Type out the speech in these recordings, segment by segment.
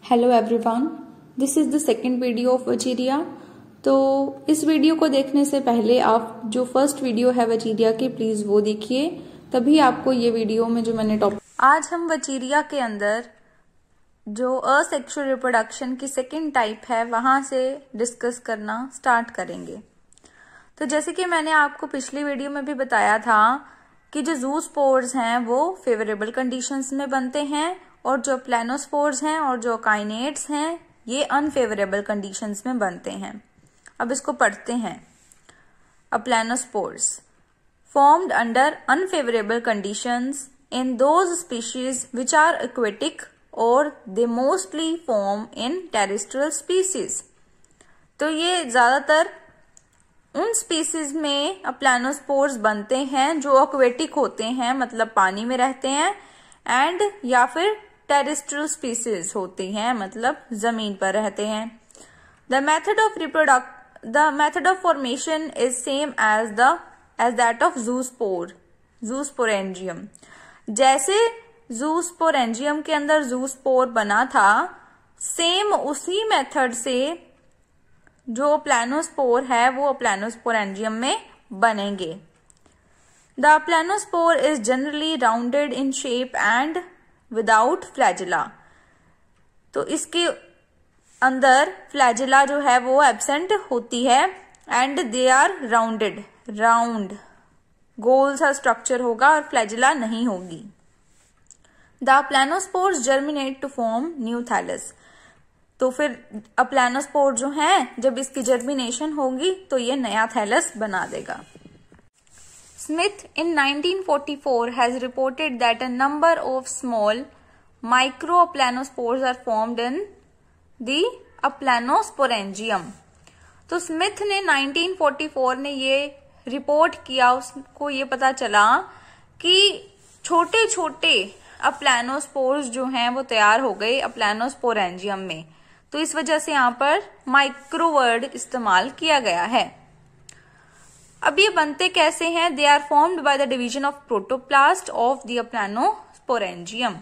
Hello everyone, this is the second video of वजीरिया। तो इस वीडियो को देखने से पहले आप जो फर्स्ट वीडियो है वजीरिया की प्लीज़ वो देखिए, तभी आपको ये वीडियो में जो मैंने टॉपिक। आज हम वजीरिया के अंदर जो असेक्सुअल रिप्रोडक्शन की सेकेंड टाइप है वहां से डिस्कस करना स्टार्ट करेंगे। तो जैसे कि मैंने आपको पिछली वीडियो में भी बताया था कि जो ज़ूस्पोर्स हैं वो फेवरेबल कंडीशंस में बनते हैं और जो प्लानोस्पोर्स हैं और जो काइनेट्स हैं ये अनफेवरेबल कंडीशंस में बनते हैं। अब इसको पढ़ते हैं। A planospores formed under unfavourable conditions in those species which are aquatic और they mostly form in terrestrial species. तो ये ज्यादातर उन स्पीसीज में प्लानोस्पोर्स बनते हैं जो एक्वेटिक होते हैं, मतलब पानी में रहते हैं, एंड या फिर टेरेस्ट्रियल स्पीसीज होती हैं, मतलब जमीन पर रहते हैं। The method of formation is same as that of zoosporangium. जैसे ज़ूस्पोरेंजियम के अंदर ज़ूस्पोर बना था, सेम उसी मेथड से जो प्लानोस्पोर है वो प्लानोस्पोरेंजियम में बनेंगे। The planospore is generally rounded in shape and without flagella. तो इसके अंदर फ्लैजिला जो है वो एब्सेंट होती है and they are rounded, round गोल सा स्ट्रक्चर होगा और फ्लैजिला नहीं होगी। The planospores germinate to form new thallus. तो फिर प्लानोस्पोर जो है जब इसकी जर्मिनेशन होगी तो ये नया थैलस बना देगा। Smith in 1944 has reported that a number of small microplanospores are formed in the planosporangium। तो स्मिथ ने 1944 ने ये रिपोर्ट किया, उसको ये पता चला कि छोटे छोटे प्लानोस्पोर्स जो हैं वो तैयार हो गए प्लानोस्पोरेंजियम में। तो इस वजह से यहाँ पर माइक्रो वर्ड इस्तेमाल किया गया है। अब ये बनते कैसे हैं? They are formed by the division of protoplast of the planosporangium.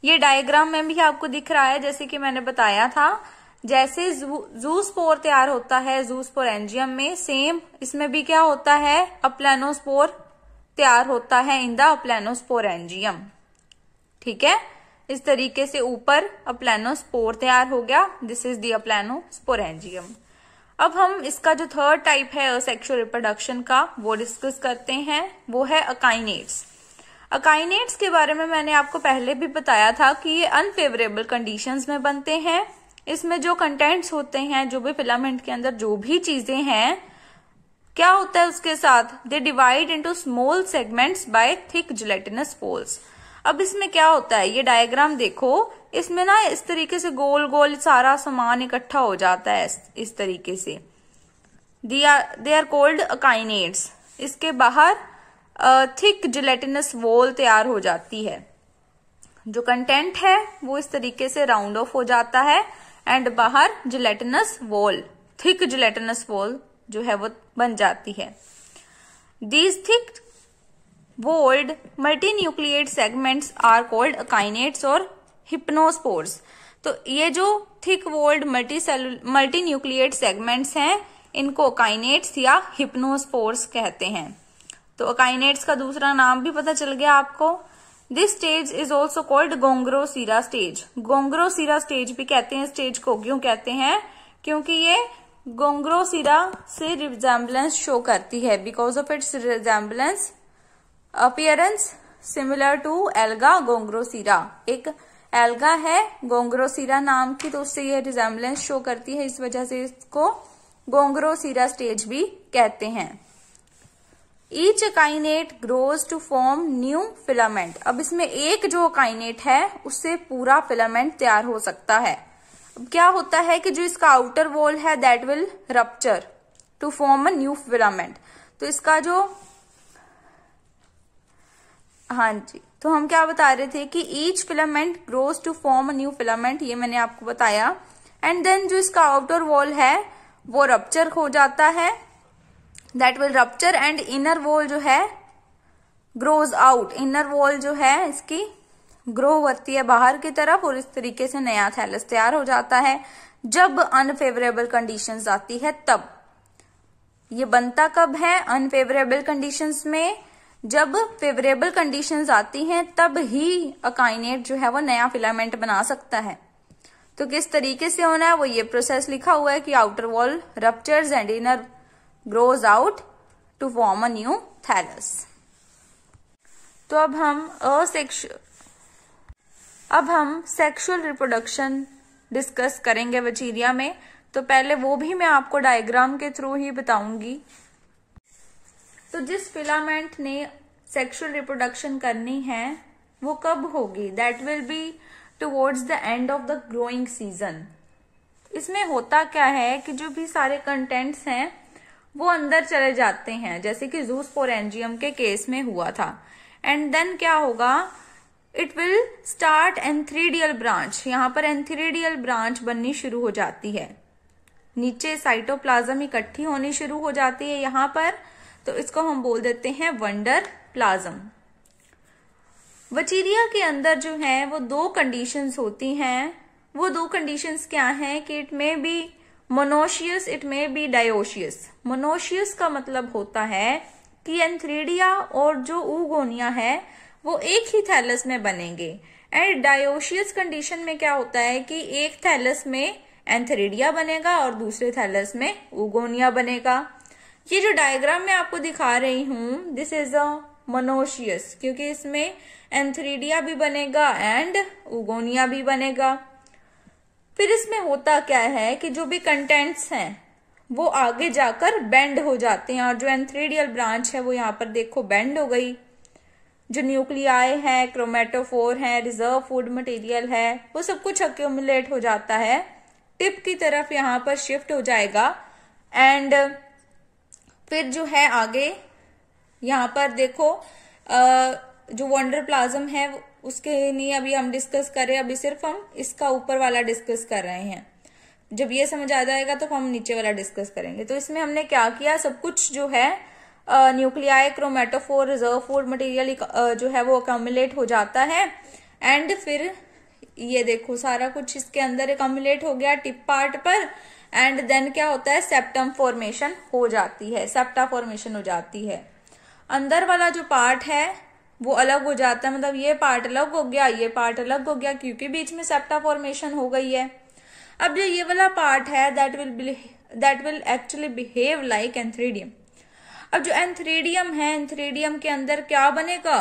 ये डायग्राम में भी आपको दिख रहा है, जैसे कि मैंने बताया था, जैसे ज़ूस्पोर तैयार होता है ज़ूस्पोरेंजियम में, सेम इसमें भी क्या होता है, प्लानोस्पोर तैयार होता है इन द प्लानोस्पोरेंजियम। ठीक है, इस तरीके से ऊपर प्लानोस्पोर तैयार हो गया। This is the planosporangium. अब हम इसका जो थर्ड टाइप है असेक्सुअल रिप्रोडक्शन का वो डिस्कस करते हैं, वो है अकाइनेट्स। अकाइनेट्स के बारे में मैंने आपको पहले भी बताया था कि ये अनफेवरेबल कंडीशंस में बनते हैं। इसमें जो कंटेंट्स होते हैं, जो भी फिलामेंट के अंदर जो भी चीजें हैं, क्या होता है उसके साथ, they divide into small segments by thick gelatinous poles. अब इसमें क्या होता है, ये डायग्राम देखो, इसमें ना इस तरीके से गोल गोल सारा सामान इकट्ठा हो जाता है इस तरीके से। They are called akinetes. इसके बाहर थिक जिलेटिनस वॉल तैयार हो जाती है। जो कंटेंट है वो इस तरीके से राउंड ऑफ हो जाता है एंड बाहर gelatinous wall, thick gelatinous wall जो है वो बन जाती है। These thick walled multinucleate segments are called akinetes और हिप्नोस्पोर्स। तो ये जो थिक वोल्ड मल्टीन्यूक्लिएट सेगमेंट्स हैं इनको अकाइनेट्स या हिप्नोस्पोर्स कहते हैं। तो अकाइनेट्स का दूसरा नाम भी पता चल गया आपको। This stage is also called Gongrosira stage. Gongrosira stage भी कहते हैं स्टेज को। क्यों कहते हैं? क्योंकि ये गोंग्रोसीरा से रिजेम्बलेंस शो करती है, because of its resemblance appearance similar to alga Gongrosira. एक एल्गा है गोंग्रोसीरा नाम की, तो उससे ये रिजेम्बलेंस शो करती है, इस वजह से इसको गोंग्रोसीरा स्टेज भी कहते हैं। Each akinete grows to form new filament. अब इसमें एक जो अकाइनेट है उससे पूरा फिलामेंट तैयार हो सकता है। अब क्या होता है कि जो इसका आउटर वॉल है that will rupture to form a new filament. तो इसका जो, हाँ जी, तो हम क्या बता रहे थे कि each filament grows to form a new filament, ये मैंने आपको बताया। एंड देन जो इसका आउटर वॉल है वो रप्चर हो जाता है, that will rupture, and inner wall जो है ग्रोज आउट। इनर वॉल जो है इसकी ग्रो होती है बाहर की तरफ और इस तरीके से नया थैलस तैयार हो जाता है। जब अनफेवरेबल कंडीशंस आती है तब ये बनता कब है? अनफेवरेबल कंडीशंस में। जब फेवरेबल कंडीशंस आती हैं तब ही अकाइनेट जो है वो नया फिलामेंट बना सकता है। तो किस तरीके से होना है वो ये प्रोसेस लिखा हुआ है कि outer wall ruptures and inner grows out to form a new thallus. तो अब हम सेक्सुअल रिप्रोडक्शन डिस्कस करेंगे वचीरिया में। तो पहले वो भी मैं आपको डायग्राम के थ्रू ही बताऊंगी। तो जिस फिलामेंट ने सेक्सुअल रिप्रोडक्शन करनी है वो कब होगी? That will be towards the end of the growing season. इसमें होता क्या है कि जो भी सारे कंटेंट्स हैं वो अंदर चले जाते हैं, जैसे कि ज़ूस्पोरेंजियम के केस में हुआ था। एंड देन क्या होगा? It will start antheridial branch. यहाँ पर एंथ्रीडियल ब्रांच बननी शुरू हो जाती है, नीचे साइटोप्लाज्म इकट्ठी होनी शुरू हो जाती है यहाँ पर। तो इसको हम बोल देते हैं वंडर प्लाज्म। वचीरिया के अंदर जो है वो दो कंडीशंस होती हैं। वो दो कंडीशंस क्या हैं कि it may be monoecious, it may be dioecious. Monoecious का मतलब होता है कि एंथ्रीडिया और जो ऊगोनिया है वो एक ही थैलस में बनेंगे। एंड डायोशियस कंडीशन में क्या होता है कि एक थैलस में एंथ्रीडिया बनेगा और दूसरे थैलस में ऊगोनिया बनेगा। ये जो डायग्राम मैं आपको दिखा रही हूं दिस इज अ मोनोशियस, क्योंकि इसमें एंथ्रीडिया भी बनेगा एंड ऊगोनिया भी बनेगा। फिर इसमें होता क्या है कि जो भी कंटेंट्स हैं वो आगे जाकर बेंड हो जाते हैं, और जो एंथ्रीडियल ब्रांच है वो यहाँ पर देखो बेंड हो गई। जो न्यूक्लियाई है, क्रोमेटोफोर है, रिजर्व फूड मटेरियल है, वो सब कुछ अक्यूमुलेट हो जाता है, टिप की तरफ यहाँ पर शिफ्ट हो जाएगा। एंड फिर जो है आगे यहाँ पर देखो जो वंडर प्लाज्म है उसके नहीं अभी हम डिस्कस कर रहे हैं, अभी सिर्फ हम इसका ऊपर वाला डिस्कस कर रहे हैं। जब ये समझ आ जाएगा तो हम नीचे वाला डिस्कस करेंगे। तो इसमें हमने क्या किया, सब कुछ जो है nuclei, chromatophore, reserve food material जो है वो अक्यूमुलेट हो जाता है। एंड फिर ये देखो सारा कुछ इसके अंदर अक्यूमुलेट हो गया टिप पार्ट पर। एंड देन क्या होता है, सेप्टम फॉर्मेशन हो जाती है, सेप्टा फॉर्मेशन हो जाती है। अंदर वाला जो पार्ट है वो अलग हो जाता है, मतलब ये पार्ट अलग हो गया, ये पार्ट अलग हो गया, क्योंकि बीच में सेप्टा फॉर्मेशन हो गई है। अब जो ये वाला पार्ट है that will actually behave like antheridium. अब जो एंथ्रीडियम है, एंथ्रीडियम के अंदर क्या बनेगा?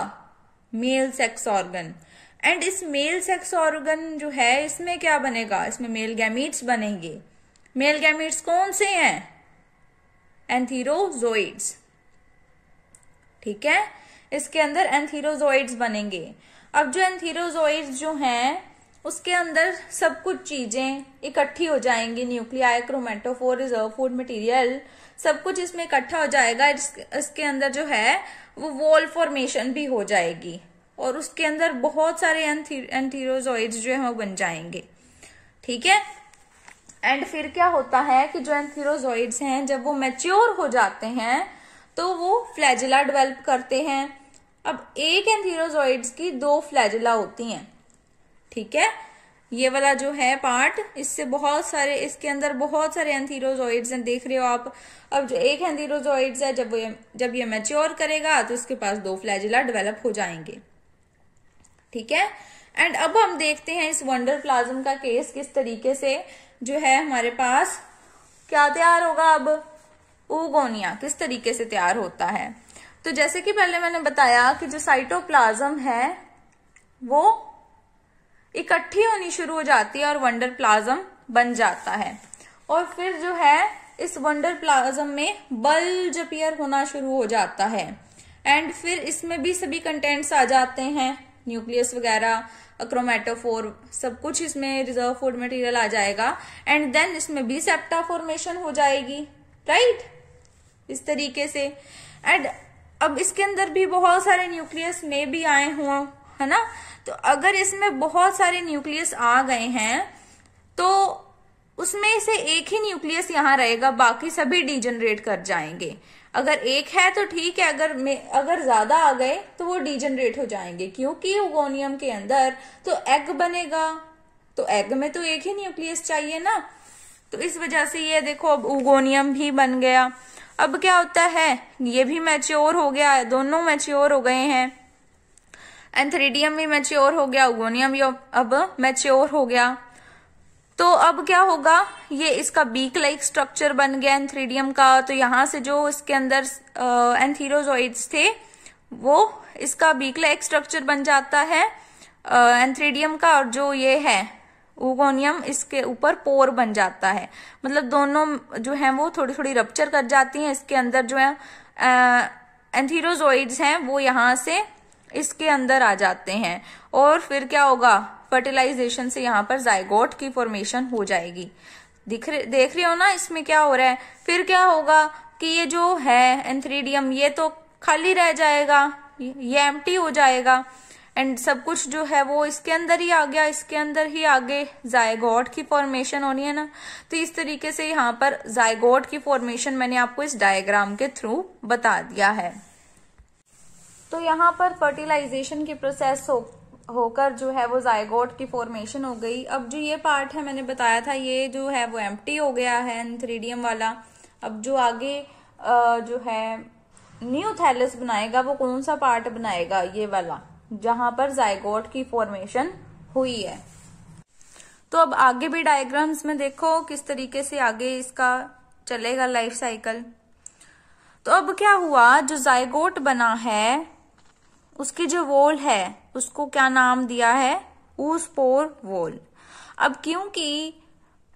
Male sex organ. एंड इस मेल सेक्स ऑर्गन जो है इसमें क्या बनेगा? इसमें मेल गैमीट्स बनेंगे। मेल गैमीट्स कौन से हैं? एंथीरोजोइड्स। ठीक है, इसके अंदर एंथीरोजोइड्स बनेंगे। अब जो एंथीरोजोइड्स जो हैं उसके अंदर सब कुछ चीजें इकट्ठी हो जाएंगी, nuclei, chromatophore, reserve food material, सब कुछ इसमें इकट्ठा हो जाएगा। इसके अंदर जो है वो वॉल फॉर्मेशन भी हो जाएगी और उसके अंदर बहुत सारे एंथीरोजोइड्स जो है वो बन जाएंगे। ठीक है, एंड फिर क्या होता है कि जो एंथीरोजोइड्स हैं जब वो मैच्योर हो जाते हैं तो वो फ्लैजिला डेवलप करते हैं। अब एक एंथीरोजोइड्स की दो फ्लैजिला होती हैं। ठीक है, ये वाला जो है पार्ट, इससे बहुत सारे, इसके अंदर बहुत सारे एंथीरोजोइड्स हैं, देख रहे हो आप। अब जो एक एंथीरोजोइड्स है जब ये मैच्योर करेगा तो इसके पास दो फ्लैजिला डेवलप हो जाएंगे। ठीक है, एंड अब हम देखते हैं इस वंडर प्लाज्म का केस किस तरीके से जो है हमारे पास क्या तैयार होगा। अब ऊगोनिया किस तरीके से तैयार होता है। तो जैसे कि पहले मैंने बताया कि जो साइटोप्लाज्म है वो इकट्ठी होनी शुरू हो जाती है और वंडर प्लाज्म बन जाता है। और फिर जो है इस वंडर प्लाज्म में बल्ज अपीयर होना शुरू हो जाता है। एंड फिर इसमें भी सभी कंटेंट्स आ जाते हैं, न्यूक्लियस वगैरह, क्रोमेटोफोर, सब कुछ इसमें, रिजर्व फूड मटेरियल आ जाएगा। एंड देन इसमें भी सेप्टा फॉर्मेशन हो जाएगी, राइट, इस तरीके से। एंड अब इसके अंदर भी बहुत सारे न्यूक्लियस में भी आए हों, है ना। तो अगर इसमें बहुत सारे न्यूक्लियस आ गए हैं तो उसमें से एक ही न्यूक्लियस यहाँ रहेगा, बाकी सभी डीजनरेट कर जाएंगे। अगर एक है तो ठीक है, अगर ज्यादा आ गए तो वो डीजनरेट हो जाएंगे, क्योंकि ओगोनियम के अंदर तो एग बनेगा, तो एग में तो एक ही न्यूक्लियस चाहिए ना। तो इस वजह से ये देखो अब ओगोनियम भी बन गया। अब क्या होता है, ये भी मैच्योर हो गया, दोनों मैच्योर हो गए हैं। एंथ्रीडियम भी मैच्योर हो गया, ओगोनियम भी अब मैच्योर हो गया। तो अब क्या होगा, ये इसका बीक लाइक स्ट्रक्चर बन गया एंथ्रीडियम का। तो यहां से जो इसके अंदर एंथीरोजोइड्स थे वो इसका बीक लाइक स्ट्रक्चर बन जाता है एंथ्रीडियम का, और जो ये है ओगोनियम इसके ऊपर पोर बन जाता है। मतलब दोनों जो है वो थोड़ी थोड़ी रप्चर कर जाती हैं। इसके अंदर जो है एंथीरोजोइड्स हैं वो यहां से इसके अंदर आ जाते हैं, और फिर क्या होगा, फर्टिलाइजेशन से यहाँ पर जाइगोट की फॉर्मेशन हो जाएगी। देख रहे हो ना इसमें क्या हो रहा है। फिर क्या होगा कि ये जो है एंथ्रीडियम ये तो खाली रह जाएगा, ये एम्प्टी हो जाएगा, एंड सब कुछ जो है वो इसके अंदर ही आ गया, इसके अंदर ही आगे जाइगोट की फॉर्मेशन होनी है ना। तो इस तरीके से यहाँ पर जाइगोट की फॉर्मेशन मैंने आपको इस डायग्राम के थ्रू बता दिया है। तो यहाँ पर फर्टिलाइजेशन की प्रोसेस होकर जो है वो जाइगोट की फॉर्मेशन हो गई। अब जो ये पार्ट है मैंने बताया था, ये जो है वो एम्प्टी हो गया है एंथ्रीडियम वाला। अब जो आगे जो है न्यू थैलस बनाएगा वो कौन सा पार्ट बनाएगा, ये वाला जहां पर जाइगोट की फॉर्मेशन हुई है। तो अब आगे भी डायग्राम्स में देखो किस तरीके से आगे इसका चलेगा लाइफ साइकिल। तो अब क्या हुआ, जो जाइगोट बना है उसकी जो वॉल है उसको क्या नाम दिया है, oospore वॉल। अब क्योंकि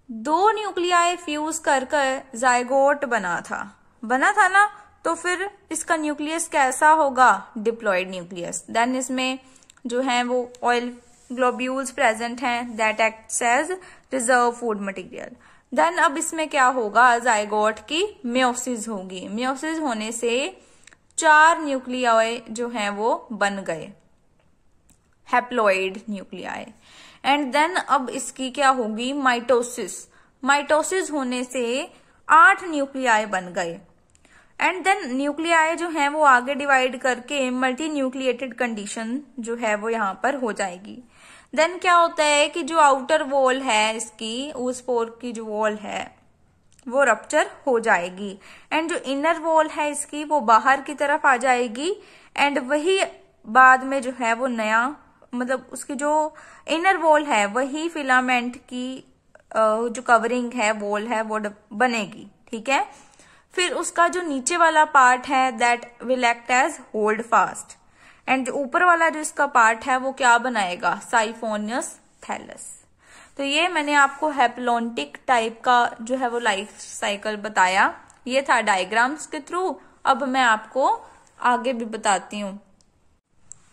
दो न्यूक्लियाई फ्यूज कर जाइगोट बना था ना, तो फिर इसका न्यूक्लियस कैसा होगा, डिप्लॉयड न्यूक्लियस। देन इसमें जो है वो ऑयल ग्लोब्यूल्स प्रेजेंट हैं that acts as reserve food material. Then अब इसमें क्या होगा, जाइगोट की मेयोसिस होगी। मेयोसिस होने से 4 न्यूक्लियाई जो हैं वो बन गए, हैप्लॉइड न्यूक्लियाई। एंड देन अब इसकी क्या होगी, माइटोसिस। माइटोसिस होने से 8 न्यूक्लियाई बन गए। एंड देन न्यूक्लियाई जो है वो आगे डिवाइड करके मल्टी न्यूक्लिएटेड कंडीशन जो है वो यहाँ पर हो जाएगी। देन क्या होता है कि जो आउटर वॉल है इसकी, oospore की जो वॉल है वो रप्चर हो जाएगी, एंड जो इनर वॉल है इसकी वो बाहर की तरफ आ जाएगी। एंड वही बाद में जो है वो नया, मतलब उसकी जो इनर वॉल है वही फिलामेंट की जो कवरिंग है वॉल है वो बनेगी, ठीक है। फिर उसका जो नीचे वाला पार्ट है that will act as holdfast, and जो ऊपर वाला जो इसका पार्ट है वो क्या बनाएगा, साइफोनियस थैलस। तो ये मैंने आपको हैप्लॉन्टिक टाइप का जो है वो लाइफ साइकिल बताया, ये था डायग्राम्स के थ्रू। अब मैं आपको आगे भी बताती हूँ।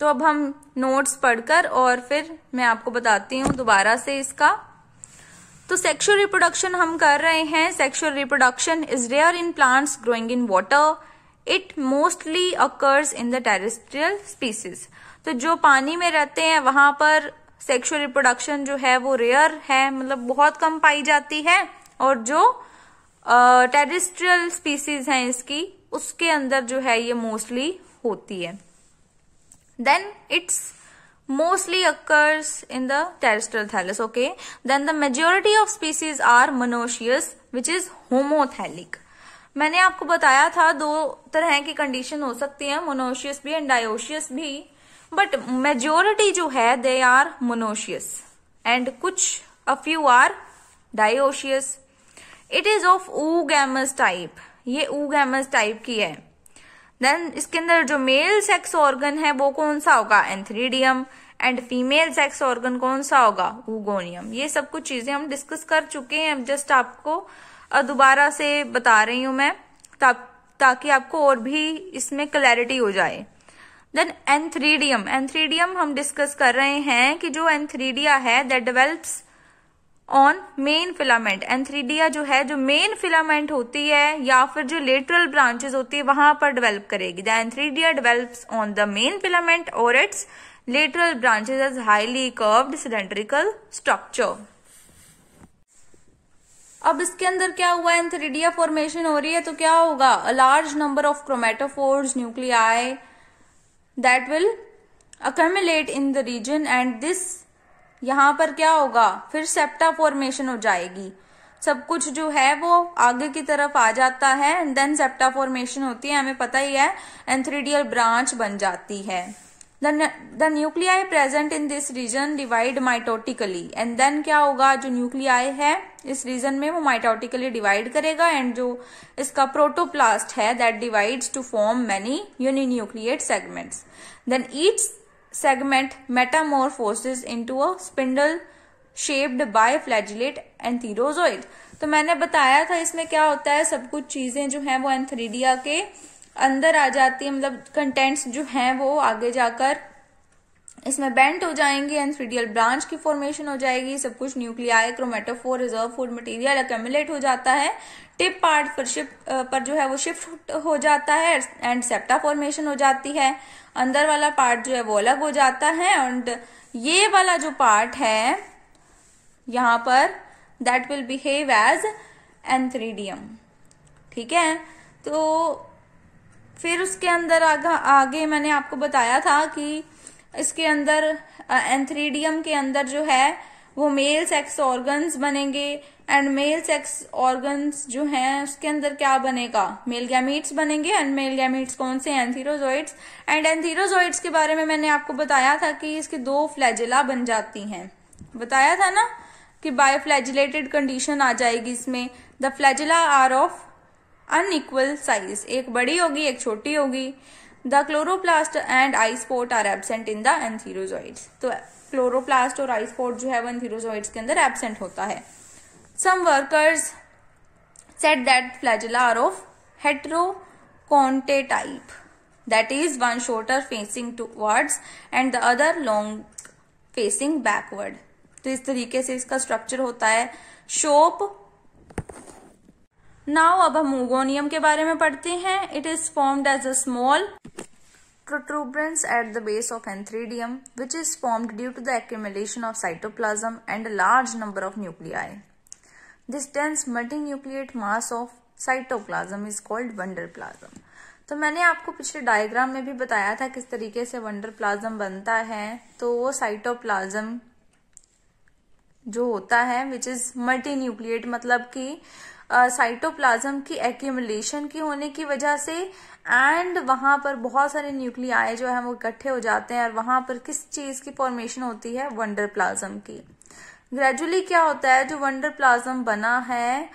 तो अब हम नोट्स पढ़कर और फिर मैं आपको बताती हूँ दोबारा से इसका। तो सेक्सुअल रिप्रोडक्शन हम कर रहे हैं। Sexual reproduction is rare in plants growing in water. It mostly occurs in the terrestrial species. तो जो पानी में रहते हैं वहां पर सेक्सुअल रिप्रोडक्शन जो है वो रेयर है, मतलब बहुत कम पाई जाती है, और जो टेरेस्ट्रियल स्पीसीज हैं इसकी उसके अंदर जो है ये मोस्टली होती है। Then it's mostly occurs in the terrestrial thallus. Okay, then the majority of species are monoecious which is homothelic. मैंने आपको बताया था 2 तरह की कंडीशन हो सकती है, मोनोशियस भी एंड डायोशियस भी, बट मेजोरिटी जो है दे आर मोनोशियस एंड कुछ a few are dioecious. It is of oogamous type, ये oogamous टाइप की है। देन इसके अंदर जो मेल सेक्स ऑर्गन है वो कौन सा होगा, antheridium, and female sex organ कौन सा होगा, ओगोनियम। ये सब कुछ चीजें हम डिस्कस कर चुके हैं, जस्ट आपको दोबारा से बता रही हूं मैं ताकि आपको और भी इसमें क्लैरिटी हो जाए। देन एंथ्रीडियम, एंथ्रीडियम हम डिस्कस कर रहे हैं कि जो एंथ्रीडिया है that develops on main filament. Antheridia जो है जो मेन फिलामेंट होती है या फिर जो लेटरल ब्रांचेस होती है वहां पर डेवलप करेगी। The antheridia develops on the main filament और its lateral branches as highly curved cylindrical structure. अब इसके अंदर क्या हुआ, एंथ्रीडिया फॉर्मेशन हो रही है, तो क्या होगा, a large number of chromatophores nuclei that will accumulate in the region and this, यहां पर क्या होगा, फिर सेप्टा फॉर्मेशन हो जाएगी, सब कुछ जो है वो आगे की तरफ आ जाता है एंड देन सेप्टा फॉर्मेशन होती है, हमें पता ही है, एंथ्रीडियल ब्रांच बन जाती है। The nuclei present in this region divide mitotically and then क्या होगा, जो न्यूक्लियाई है इस रीजन में वो माइटोटिकली डिवाइड करेगा एंड जो इसका प्रोटोप्लास्ट है that divides to form many uninucleate segments, then each segment metamorphosis into a spindle shaped biflagellate antherozoid. तो मैंने बताया था इसमें क्या होता है, सब कुछ चीजें जो हैं वो एंथ्रीडिया के अंदर आ जाती है, मतलब कंटेंट्स जो हैं वो आगे जाकर इसमें बेंट हो जाएंगे, एंथ्रीडियल ब्रांच की फॉर्मेशन हो जाएगी, सब कुछ nuclei, chromatophore, reserve food material accumulate हो जाता है, टिप पार्ट पर जो है वो शिफ्ट हो जाता है एंड सेप्टा फॉर्मेशन हो जाती है, अंदर वाला पार्ट जो है वो अलग हो जाता है एंड ये वाला जो पार्ट है यहां पर that will behave as antheridium. ठीक है, तो फिर उसके अंदर आगे मैंने आपको बताया था कि इसके अंदर एंथ्रीडियम के अंदर जो है वो मेल सेक्स ऑर्गन्स बनेंगे एंड मेल सेक्स ऑर्गन्स जो हैं उसके अंदर क्या बनेगा, मेल गैमीट्स बनेंगे एंड मेल गैमीट्स कौन से, एंथीरोजोइड्स। एंड एंथीरोजोइड्स के बारे में मैंने आपको बताया था कि इसकी 2 फ्लैजिला बन जाती हैं, बताया था ना कि बायोफ्लैजिलेटेड कंडीशन आ जाएगी इसमें। The flagella are of unequal size, एक बड़ी होगी एक छोटी होगी। The chloroplast and eyespot are absent in the antherozoids, तो क्लोरोप्लास्ट और आइसपोर्ट जो है वो एंथीरोजोइड्स के अंदर एब्सेंट होता है। Some workers said that flagella are of heterokont type, that is one shorter facing towards and the other long facing backward. तो इस तरीके से इसका स्ट्रक्चर होता है। शोप नाउ अब हम ओगोनियम के बारे में पढ़ते हैं। It is formed as a small protuberance at the base of antheridium which is formed due to the accumulation of cytoplasm and a large number of nuclei. This dense multinucleate mass of cytoplasm is called wonderplasm. तो मैंने आपको पिछले diagram में भी बताया था किस तरीके से वंडरप्लाज्म बनता है। तो वो साइटोप्लाज्म जो होता है विच इज मल्टीन्यूक्लिएट, मतलब कि साइटोप्लाज्म की एक्यूमुलेशन की होने की वजह से एंड वहां पर बहुत सारे न्यूक्लियाई जो है वो इकट्ठे हो जाते हैं और वहां पर किस चीज की फॉर्मेशन होती है, वंडरप्लाज्म की। ग्रेजुअली क्या होता है, जो वंडरप्लाज्म बना है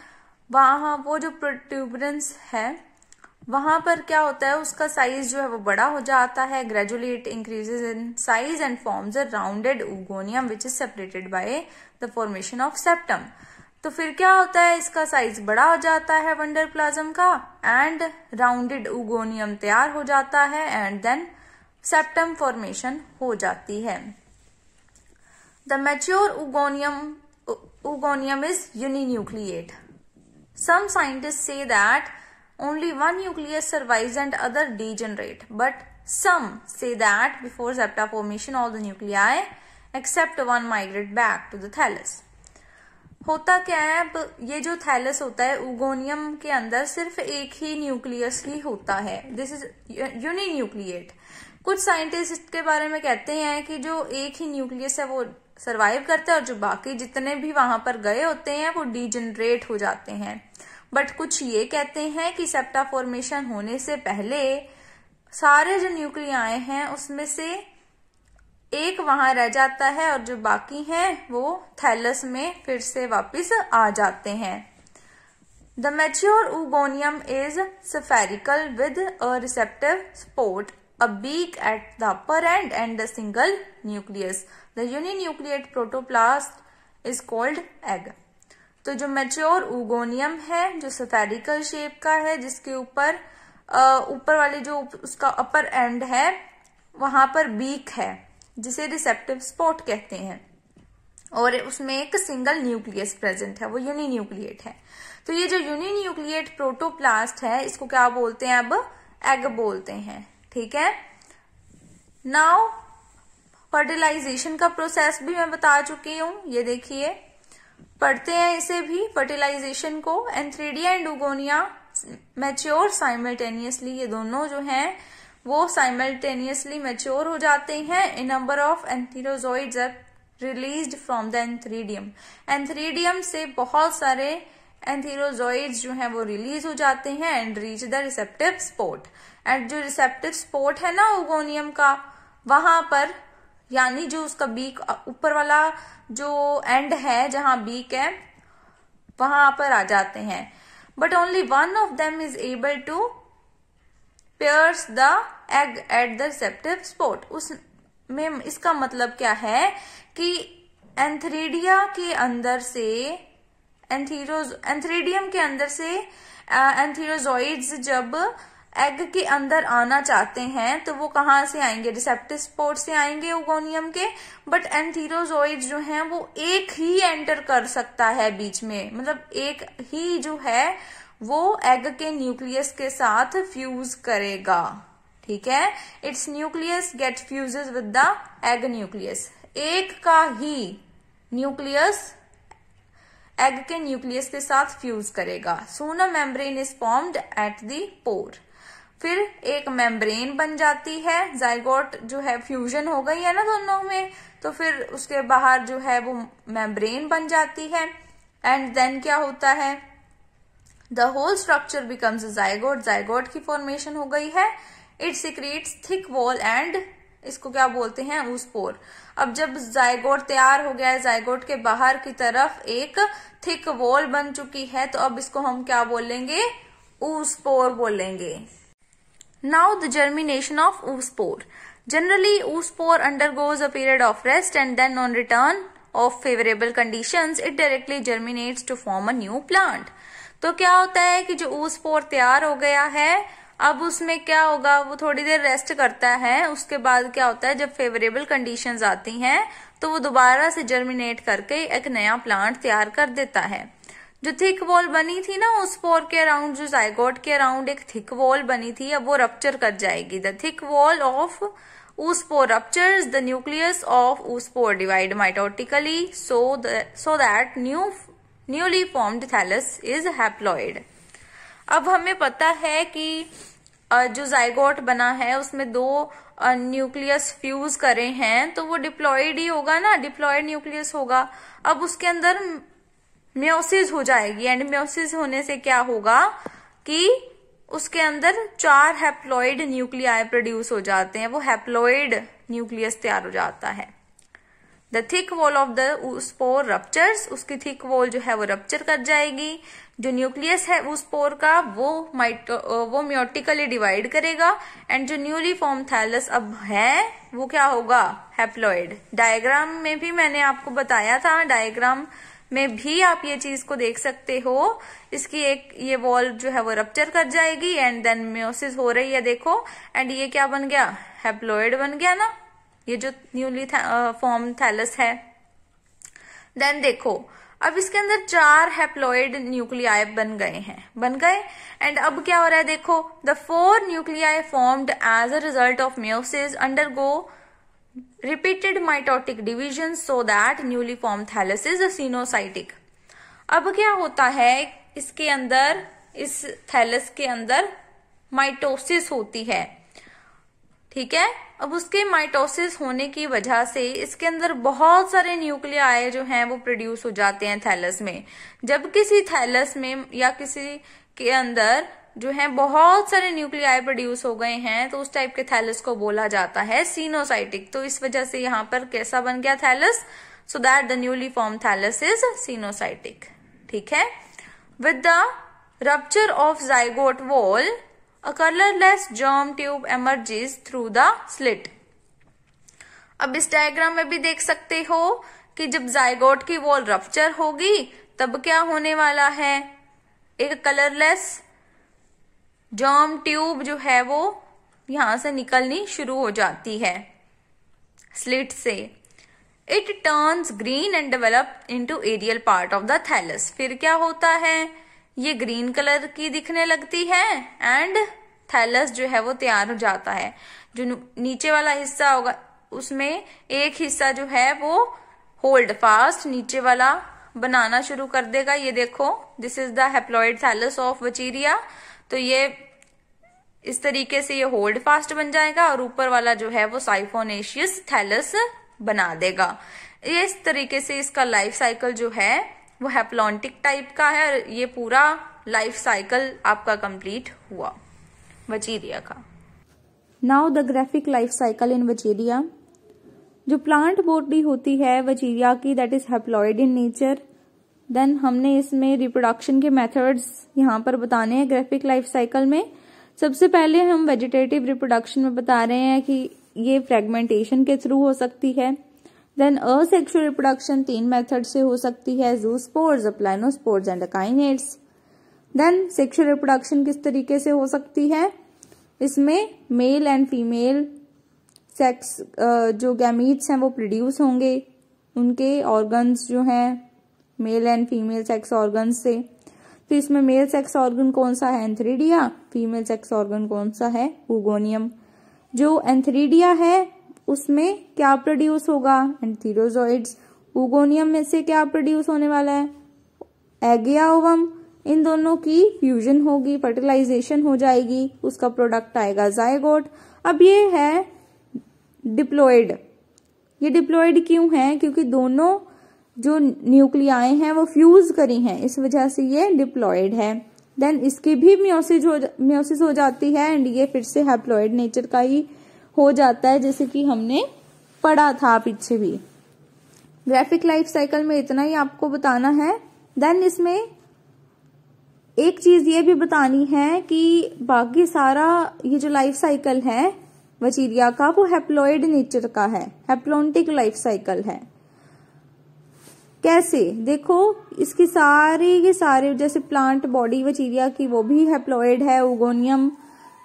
वहां वो जो प्रोट्यूबरेंस है वहां पर क्या होता है, उसका साइज जो है वो बड़ा हो जाता है। Gradually it increases in size and forms a rounded oogonium which is separated by the formation of septum. तो फिर क्या होता है, इसका साइज बड़ा हो जाता है वंडरप्लाज्म का एंड राउंडेड ओगोनियम तैयार हो जाता है एंड देन सेप्टम फॉर्मेशन हो जाती है। The mature oogonium is uninucleate. Some scientist say that only one nucleus survives and other degenerate, but some say that before septa formation all the nuclei except one migrate back to the thallus. होता क्या है, अब ये जो thallus होता है oogonium के अंदर सिर्फ एक ही न्यूक्लियस ही होता है, दिस इज यूनिन्यूक्लिएट। कुछ साइंटिस्ट इसके बारे में कहते हैं कि जो एक ही न्यूक्लियस है वो सरवाइव करता है और जो बाकी जितने भी वहां पर गए होते हैं वो डीजनरेट हो जाते हैं। बट कुछ ये कहते हैं कि सेप्टा फॉर्मेशन होने से पहले सारे जो न्यूक्लियाई हैं उसमें से एक वहां रह जाता है और जो बाकी हैं वो थैलस में फिर से वापस आ जाते हैं। The mature oogonium is spherical with a receptive spot, a beak at the upper end a single nucleus. The uninucleate protoplasm is called egg. तो जो मैच्योर ओगोनियम है जो स्फेरिकल शेप का है, जिसके ऊपर वाले जो उसका अपर एंड है वहां पर बीक है जिसे रिसेप्टिव स्पॉट कहते हैं और उसमें एक सिंगल न्यूक्लियस प्रेजेंट है, वो यूनिन्यूक्लिएट है। तो ये जो यूनिन्यूक्लिएट प्रोटोप्लास्ट है इसको क्या बोलते हैं, अब एग बोलते हैं। ठीक है, नाउ फर्टिलाइजेशन का प्रोसेस भी मैं बता चुकी हूं। ये देखिए पढ़ते हैं इसे भी, फर्टिलाइजेशन को। एंथ्रीडिया एंड उगोनिया मैच्योर साइमल्टेनियसली, ये दोनों जो हैं वो साइमल्टेनियसली मैच्योर हो जाते हैं। A number of antherozoids are released from the antheridium, antheridium से बहुत सारे एंथीरोजोइड्स जो हैं वो रिलीज हो जाते हैं and reach the receptive sport. And जो रिसेप्टिव स्पोर्ट है ना उगोनियम का, वहां पर यानी जो उसका बीक ऊपर वाला जो एंड है जहां बीक है वहां पर आ जाते हैं। But only one of them is able to pierce the egg at the receptive spot। उसमें इसका मतलब क्या है कि एंथ्रीडिया के अंदर से एंथ्रीडियम के अंदर से एंथीरोजोइड्स जब एग के अंदर आना चाहते हैं तो वो कहाँ से आएंगे, रिसेप्टिव स्पोर्ट से आएंगे उगोनियम के। बट एंथीरोजोइड्स जो हैं वो एक ही एंटर कर सकता है बीच में, मतलब एक ही जो है वो एग के न्यूक्लियस के साथ फ्यूज करेगा। ठीक है, its nucleus get fuses with the egg nucleus, एक का ही न्यूक्लियस एग के न्यूक्लियस के साथ फ्यूज करेगा। Soon a membrane is formed at the pore, फिर एक मेम्ब्रेन बन जाती है। जाइगोट जो है फ्यूजन हो गई है ना दोनों में, तो फिर उसके बाहर जो है वो मेम्ब्रेन बन जाती है। एंड देन क्या होता है, the whole structure becomes zygote, zygote की फॉर्मेशन हो गई है। It secretes thick wall and इसको क्या बोलते हैं, ऊस्पोर। अब जब जाइगोट तैयार हो गया है, जाइगोट के बाहर की तरफ एक थिक वॉल बन चुकी है, तो अब इसको हम क्या बोलेंगे, ऊस्पोर बोलेंगे। Now the germination of oospore. Generally oospore undergoes a period of rest and then on return of favourable conditions it directly germinates to form a new plant. तो क्या होता है कि जो ऊस्पोर तैयार हो गया है, अब उसमें क्या होगा, वो थोड़ी देर रेस्ट करता है, उसके बाद क्या होता है जब फेवरेबल कंडीशंस आती हैं तो वो दोबारा से जर्मिनेट करके एक नया प्लांट तैयार कर देता है। जो थिक वॉल बनी थी ना ऊस्पोर के अराउंड, जो जाइगोट के अराउंड एक थिक वॉल बनी थी, अब वो रप्चर कर जाएगी। The thick wall of oospore ruptures, the nucleus of oospore divide mitotically so that newly formed thallus is haploid। अब हमें पता है कि जो जाइगोट बना है उसमें दो न्यूक्लियस फ्यूज करे हैं, तो वो डिप्लॉइड ही होगा ना, डिप्लॉइड न्यूक्लियस होगा। अब उसके अंदर म्योसिस हो जाएगी एंड म्योसिस होने से क्या होगा कि उसके अंदर 4 हैप्लॉइड न्यूक्लियाई प्रोड्यूस हो जाते हैं, वो हैप्लॉइड न्यूक्लियस तैयार हो जाता है। The thick wall of the ऊस्पोर ruptures, उसकी थिक वॉल जो है वो रप्चर कर जाएगी। जो न्यूक्लियस है ऊस्पोर का वो म्योटिकली डिवाइड करेगा एंड जो न्यूली फॉर्म थैलस अब है वो क्या होगा, हैप्लॉइड। डायग्राम में भी मैंने आपको बताया था, डायग्राम में भी आप ये चीज को देख सकते हो। इसकी एक ये वॉल जो है वो रप्चर कर जाएगी एंड देन म्योसिस हो रही है, देखो, एंड ये क्या बन गया, हैप्लॉइड बन गया ना, ये जो न्यूली फॉर्म थैलस है। देन देखो अब इसके अंदर 4 हैप्लॉइड न्यूक्लियाई बन गए एंड अब क्या हो रहा है, देखो, the 4 nuclei formed as a result of meiosis undergo repeated mitotic division so that newly formed thallus is sinusotic। अब क्या होता है इसके अंदर, इस थैलस के अंदर माइटोसिस होती है, ठीक है। अब उसके माइटोसिस होने की वजह से इसके अंदर बहुत सारे न्यूक्लियाई जो हैं वो प्रोड्यूस हो जाते हैं थैलस में। जब किसी थैलस में या किसी के अंदर जो है बहुत सारे न्यूक्लियाई प्रोड्यूस हो गए हैं तो उस टाइप के थैलस को बोला जाता है सिनोसाइटिक। तो इस वजह से यहाँ पर कैसा बन गया thallus, so that the newly form thallus is coenocytic. ठीक है, with the rupture of zygote wall a colourless germ tube emerges through the slit. अब इस डायग्राम में भी देख सकते हो कि जब जाइगोट की वॉल रप्चर होगी तब क्या होने वाला है, एक कलरलेस जर्म ट्यूब जो है वो यहां से निकलनी शुरू हो जाती है स्लिट से। It turns green and develop into aerial part of the thallus. फिर क्या होता है, ये ग्रीन कलर की दिखने लगती है एंड थैलस जो है वो तैयार हो जाता है। जो नीचे वाला हिस्सा होगा उसमें एक हिस्सा जो है वो होल्ड फास्ट, नीचे वाला बनाना शुरू कर देगा। ये देखो, this is the haploid thallus of Vaucheria. तो ये इस तरीके से ये होल्ड फास्ट बन जाएगा और ऊपर वाला जो है वो साइफोनेशियस थैलस बना देगा। ये इस तरीके से इसका लाइफ साइकिल जो है वो हैप्लॉन्टिक टाइप का है और ये पूरा लाइफ साइकिल आपका कंप्लीट हुआ वचीरिया का। Now the graphic life cycle in Vaucheria. जो प्लांट बॉडी होती है वचीरिया की, that is haploid in nature. Then हमने इसमें रिप्रोडक्शन के मेथड्स यहाँ पर बताने हैं ग्राफिक लाइफ साइकिल में। सबसे पहले हम वेजिटेटिव रिप्रोडक्शन में बता रहे हैं कि ये फ्रेगमेंटेशन के थ्रू हो सकती है। देन असेक्सुअल रिप्रोडक्शन 3 मेथड से हो सकती है, ज़ूस्पोर्स, प्लानोस्पोर्स एंड काइनेट्स। देन सेक्सुअल रिप्रोडक्शन किस तरीके से हो सकती है, इसमें मेल एंड फीमेल सेक्स जो गैमीट्स हैं वो प्रोड्यूस होंगे, उनके ऑर्गन्स जो हैं male and female sex organs से। तो इसमें मेल सेक्स ऑर्गन कौन सा है, एंथ्रीडिया। फीमेल सेक्स ऑर्गन कौन सा है, ओगोनियम। जो एंथ्रीडिया है उसमें क्या प्रोड्यूस होगा, एंथीरोजोइड्स। ओगोनियम में से क्या प्रोड्यूस होने वाला है, एगिया ओवम। इन दोनों की फ्यूजन होगी, फर्टिलाइजेशन हो जाएगी, उसका प्रोडक्ट आएगा जायगोट। अब ये है डिप्लॉइड। ये डिप्लॉइड क्यों है, क्योंकि दोनों जो न्यूक्लियाएं हैं वो फ्यूज करी हैं, इस वजह से ये डिप्लॉइड है। देन इसकी भी मियोसिस हो जाती है एंड ये फिर से हैप्लॉइड नेचर का ही हो जाता है, जैसे कि हमने पढ़ा था पीछे भी। ग्राफिक लाइफ साइकिल में इतना ही आपको बताना है। देन इसमें एक चीज ये भी बतानी है कि बाकी सारा ये जो लाइफ साइकिल है वचीरिया का वो हैप्लॉइड नेचर का है, हैप्लॉन्टिक लाइफ साइकिल है। कैसे, देखो इसकी सारी के सारे जैसे प्लांट बॉडी वचीरिया की वो भी हैप्लॉइड है, ओगोनियम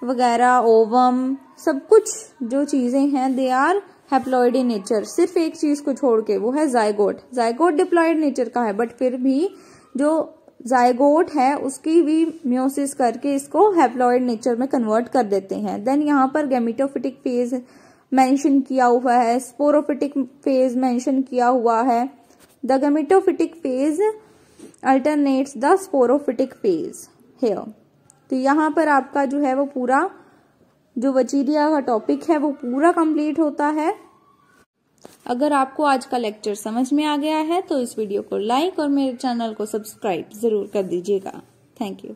वगैरह, ओवम, सब कुछ जो चीजें हैं they are haploid in nature. सिर्फ एक चीज को छोड़ के, वो है जायगोट। जायगोट डिप्लॉइड नेचर का है, बट फिर भी जो जायगोट है उसकी भी मियोसिस करके इसको हैप्लॉइड नेचर में कन्वर्ट कर देते हैं। देन यहाँ पर गैमेटोफिटिक फेज मेंशन किया हुआ है, स्पोरोफिटिक फेज मेंशन किया हुआ है। The gametophytic phase alternates the sporophytic phase here. तो यहाँ पर आपका जो है वो पूरा जो वचीरिया का टॉपिक है वो पूरा कंप्लीट होता है। अगर आपको आज का लेक्चर समझ में आ गया है तो इस वीडियो को लाइक और मेरे चैनल को सब्सक्राइब जरूर कर दीजिएगा। Thank you.